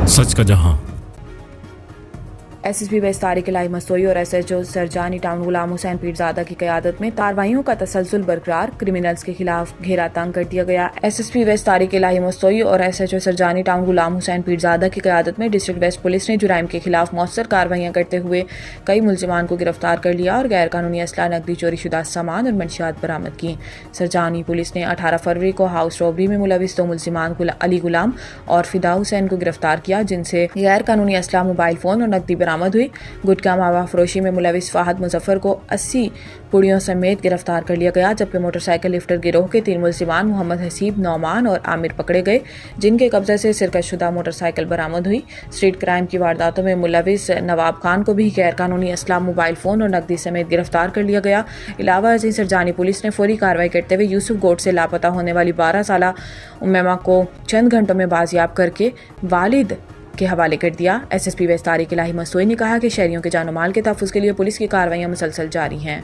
सच का जहां। SSP waste Tariq इलाही मस्तोई और एसएचओ सरजानी टाउन गुलाम हुसैन पीरजादा की क़यादत में कार्रवाइयों का तसलसल बरकरार, क्रिमिनल्स के खिलाफ घेरा तंग कर दिया गया। एसएसपी वेस्ट तारिक इलाही मस्तोई और एसएचओ सरजानी टाउन गुलाम हुसैन पीरजादा की क़यादत में डिस्ट्रिक्ट वेस्ट पुलिस ने जुराइम के खिलाफ मौसर कार्रवाइयाँ करते हुए कई मुलजिमान को गिरफ्तार कर लिया और गैर कानूनी असला, नकदी, चोरी शुदा सामान और मंशियात बरामद की। सरजानी पुलिस ने 18 फरवरी को हाउस रॉबरी में मुलविस 2 मुलजिमान अली गुलाम और फिदा हुसैन को गिरफ्तार किया, जिनसे गैर कानूनी असला, मोबाइल फ़ोन और नकदी बरामद हुई। गुटखा मावा फरोशी में मुलविस फाहद मुजफ्फर को 80 पुड़ियों समेत गिरफ्तार कर लिया गया, जबकि मोटरसाइकिल लिफ्टर गिरोह के 3 मुलजिमान मोहम्मद हसीब, नौमान और आमिर पकड़े गए, जिनके कब्जे से सिरकश शुदा मोटरसाइकिल बरामद हुई। स्ट्रीट क्राइम की वारदातों में मुलविस नवाब खान को भी गैर कानूनी असला, मोबाइल फ़ोन और नकदी समेत गिरफ्तार कर लिया गया। इलावा अजीं सरजानी पुलिस ने फौरी कार्रवाई करते हुए यूसुफ गोट से लापता होने वाली 12 साला उम्मेमा को चंद घंटों में बाजियाब करके वालिद के हवाले कर दिया। एसएसपी वेस्ट तारिक इलाही मस्तोई ने कहा कि शहरियों के जान और माल के तहफ़्फ़ुज़ के लिए पुलिस की कार्रवाइयाँ मुसलसल जारी हैं।